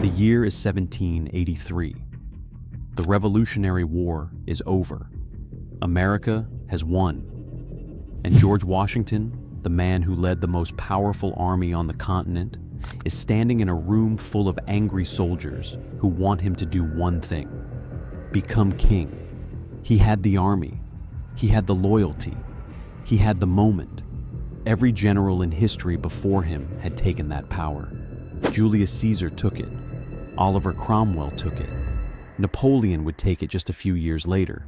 The year is 1783. The Revolutionary War is over. America has won. And George Washington, the man who led the most powerful army on the continent, is standing in a room full of angry soldiers who want him to do one thing: become king. He had the army. He had the loyalty. He had the moment. Every general in history before him had taken that power. Julius Caesar took it. Oliver Cromwell took it. Napoleon would take it just a few years later.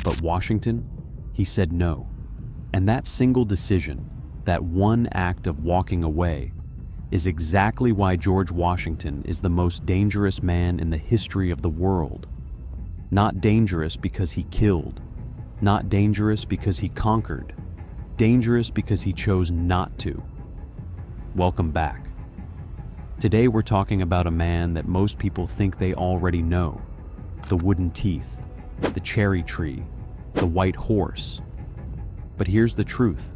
But Washington, he said no. And that single decision, that one act of walking away, is exactly why George Washington is the most dangerous man in the history of the world. Not dangerous because he killed. Not dangerous because he conquered. Dangerous because he chose not to. Welcome back. Today we're talking about a man that most people think they already know. The wooden teeth, the cherry tree, the white horse. But here's the truth.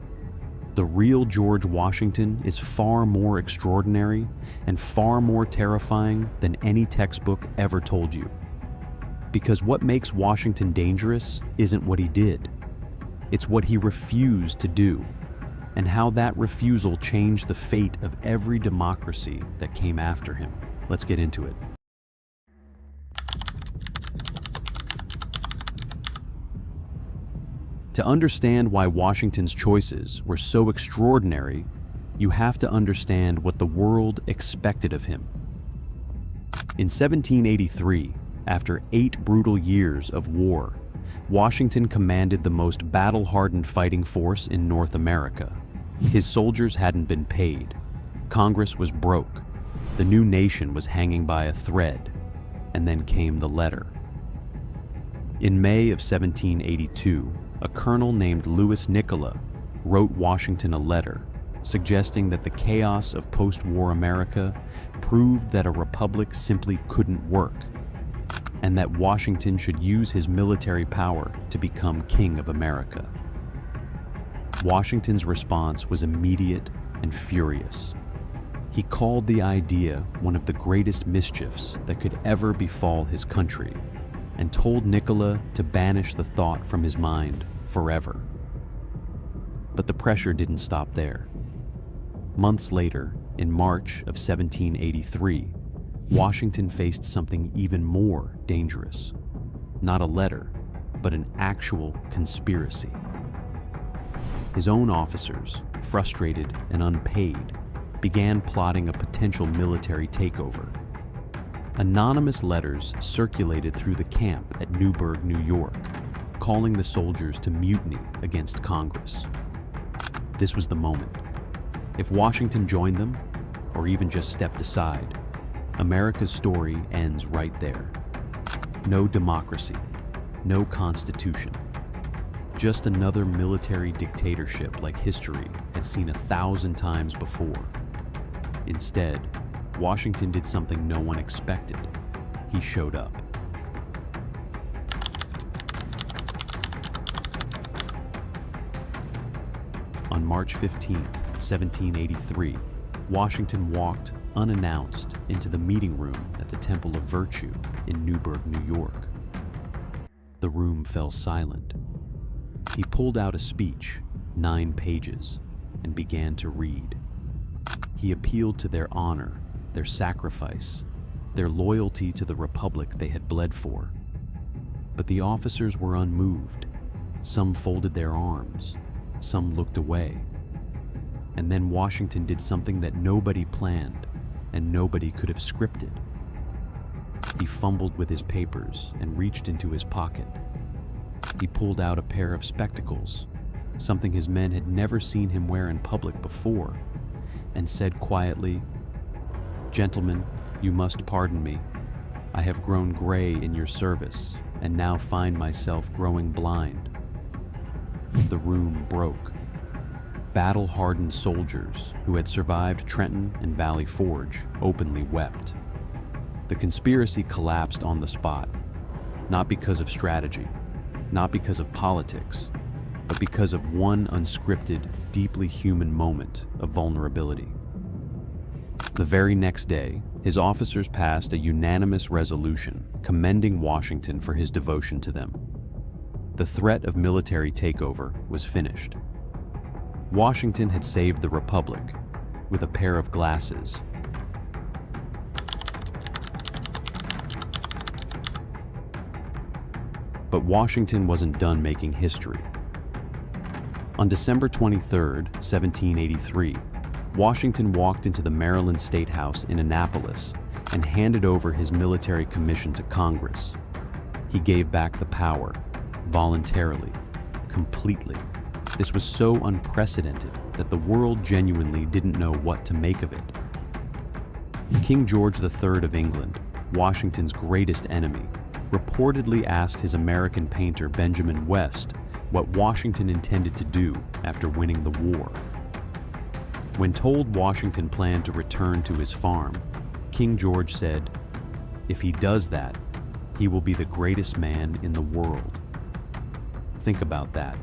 The real George Washington is far more extraordinary and far more terrifying than any textbook ever told you. Because what makes Washington dangerous isn't what he did. It's what he refused to do, and how that refusal changed the fate of every democracy that came after him. Let's get into it. To understand why Washington's choices were so extraordinary, you have to understand what the world expected of him. In 1783, after 8 brutal years of war, Washington commanded the most battle-hardened fighting force in North America. His soldiers hadn't been paid. Congress was broke. The new nation was hanging by a thread. And then came the letter. In May of 1782, a colonel named Louis Nicola wrote Washington a letter suggesting that the chaos of post-war America proved that a republic simply couldn't work, and that Washington should use his military power to become king of America. Washington's response was immediate and furious. He called the idea one of the greatest mischiefs that could ever befall his country, and told Nicola to banish the thought from his mind forever. But the pressure didn't stop there. Months later, in March of 1783, Washington faced something even more dangerous. Not a letter, but an actual conspiracy. His own officers, frustrated and unpaid, began plotting a potential military takeover. Anonymous letters circulated through the camp at Newburgh, New York, calling the soldiers to mutiny against Congress. This was the moment. If Washington joined them, or even just stepped aside, America's story ends right there. No democracy, no constitution. Just another military dictatorship like history had seen 1,000 times before. Instead, Washington did something no one expected. He showed up. On March 15, 1783, Washington walked unannounced into the meeting room at the Temple of Virtue in Newburgh, New York. The room fell silent. He pulled out a speech, 9 pages, and began to read. He appealed to their honor, their sacrifice, their loyalty to the republic they had bled for. But the officers were unmoved. Some folded their arms, some looked away. And then Washington did something that nobody planned and nobody could have scripted. He fumbled with his papers and reached into his pocket. He pulled out a pair of spectacles, something his men had never seen him wear in public before, and said quietly, "Gentlemen, you must pardon me. I have grown gray in your service and now find myself growing blind." The room broke. Battle-hardened soldiers who had survived Trenton and Valley Forge openly wept. The conspiracy collapsed on the spot, not because of strategy, not because of politics, but because of one unscripted, deeply human moment of vulnerability. The very next day, his officers passed a unanimous resolution commending Washington for his devotion to them. The threat of military takeover was finished. Washington had saved the Republic with a pair of glasses. But Washington wasn't done making history. On December 23, 1783, Washington walked into the Maryland State House in Annapolis and handed over his military commission to Congress. He gave back the power, voluntarily, completely. This was so unprecedented that the world genuinely didn't know what to make of it. King George III of England, Washington's greatest enemy, reportedly asked his American painter Benjamin West what Washington intended to do after winning the war. When told Washington planned to return to his farm, King George said, "If he does that, he will be the greatest man in the world." Think about that.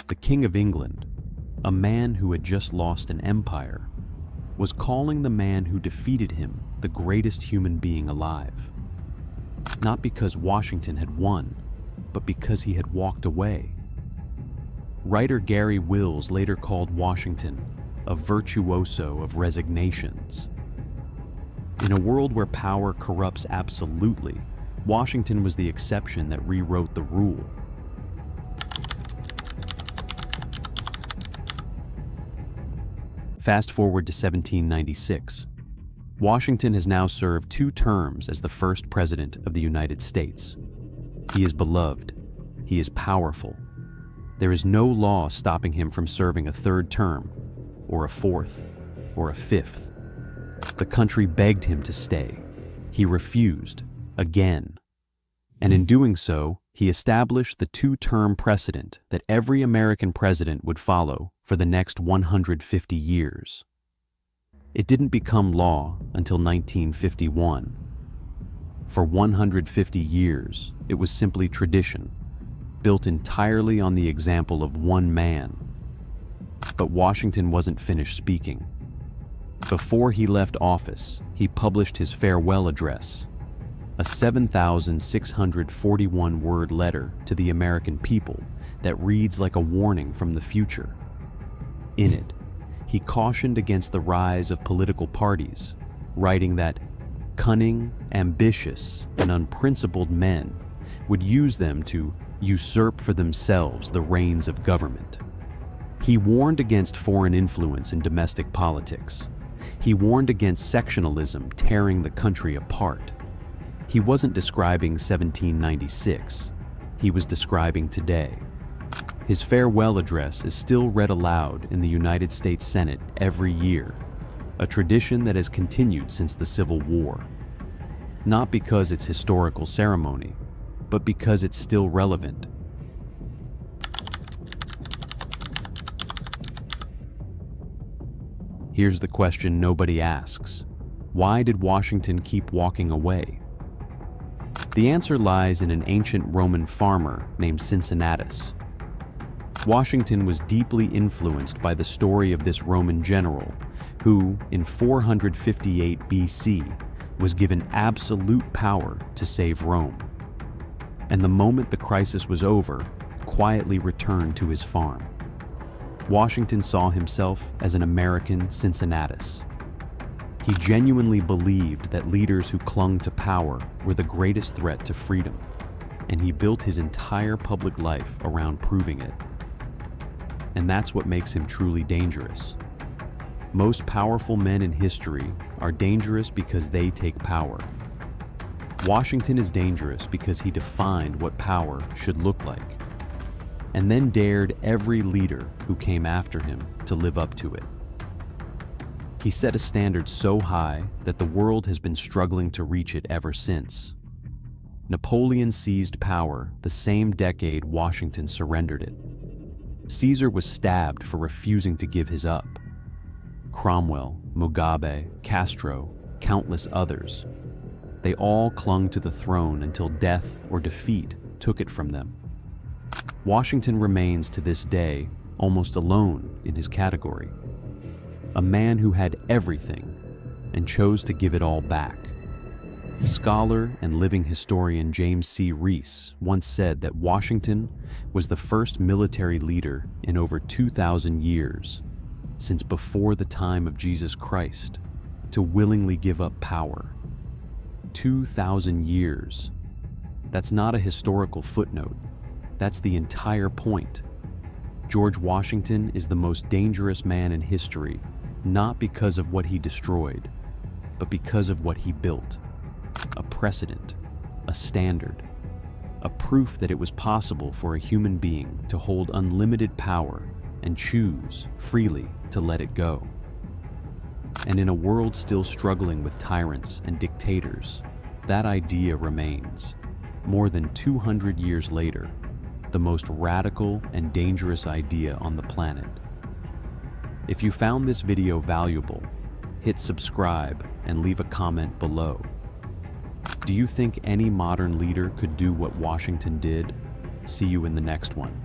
The King of England, a man who had just lost an empire, was calling the man who defeated him the greatest human being alive. Not because Washington had won, but because he had walked away. Writer Gary Wills later called Washington a virtuoso of resignations. In a world where power corrupts absolutely, Washington was the exception that rewrote the rule. Fast forward to 1796. Washington has now served 2 terms as the first president of the United States. He is beloved. He is powerful. There is no law stopping him from serving a 3rd term, or a 4th, or a 5th. The country begged him to stay. He refused, again. And in doing so, he established the 2-term precedent that every American president would follow for the next 150 years. It didn't become law until 1951. For 150 years, it was simply tradition, built entirely on the example of one man. But Washington wasn't finished speaking. Before he left office, he published his farewell address, a 7,641-word letter to the American people that reads like a warning from the future. In it, he cautioned against the rise of political parties, writing that cunning, ambitious, and unprincipled men would use them to usurp for themselves the reins of government. He warned against foreign influence in domestic politics. He warned against sectionalism tearing the country apart. He wasn't describing 1796. He was describing today. His farewell address is still read aloud in the United States Senate every year, a tradition that has continued since the Civil War. Not because it's historical ceremony, but because it's still relevant. Here's the question nobody asks. Why did Washington keep walking away? The answer lies in an ancient Roman farmer named Cincinnatus. Washington was deeply influenced by the story of this Roman general who, in 458 BC, was given absolute power to save Rome. And the moment the crisis was over, quietly returned to his farm. Washington saw himself as an American Cincinnatus. He genuinely believed that leaders who clung to power were the greatest threat to freedom, and he built his entire public life around proving it. And that's what makes him truly dangerous. Most powerful men in history are dangerous because they take power. Washington is dangerous because he defined what power should look like, and then dared every leader who came after him to live up to it. He set a standard so high that the world has been struggling to reach it ever since. Napoleon seized power the same decade Washington surrendered it. Caesar was stabbed for refusing to give his up. Cromwell, Mugabe, Castro, countless others. They all clung to the throne until death or defeat took it from them. Washington remains to this day almost alone in his category. A man who had everything and chose to give it all back. Scholar and living historian James C. Reese once said that Washington was the first military leader in over 2,000 years, since before the time of Jesus Christ, to willingly give up power. 2,000 years. That's not a historical footnote. That's the entire point. George Washington is the most dangerous man in history, not because of what he destroyed, but because of what he built. A precedent, a standard, a proof that it was possible for a human being to hold unlimited power and choose freely to let it go. And in a world still struggling with tyrants and dictators, that idea remains, more than 200 years later, the most radical and dangerous idea on the planet. If you found this video valuable, hit subscribe and leave a comment below. Do you think any modern leader could do what Washington did? See you in the next one.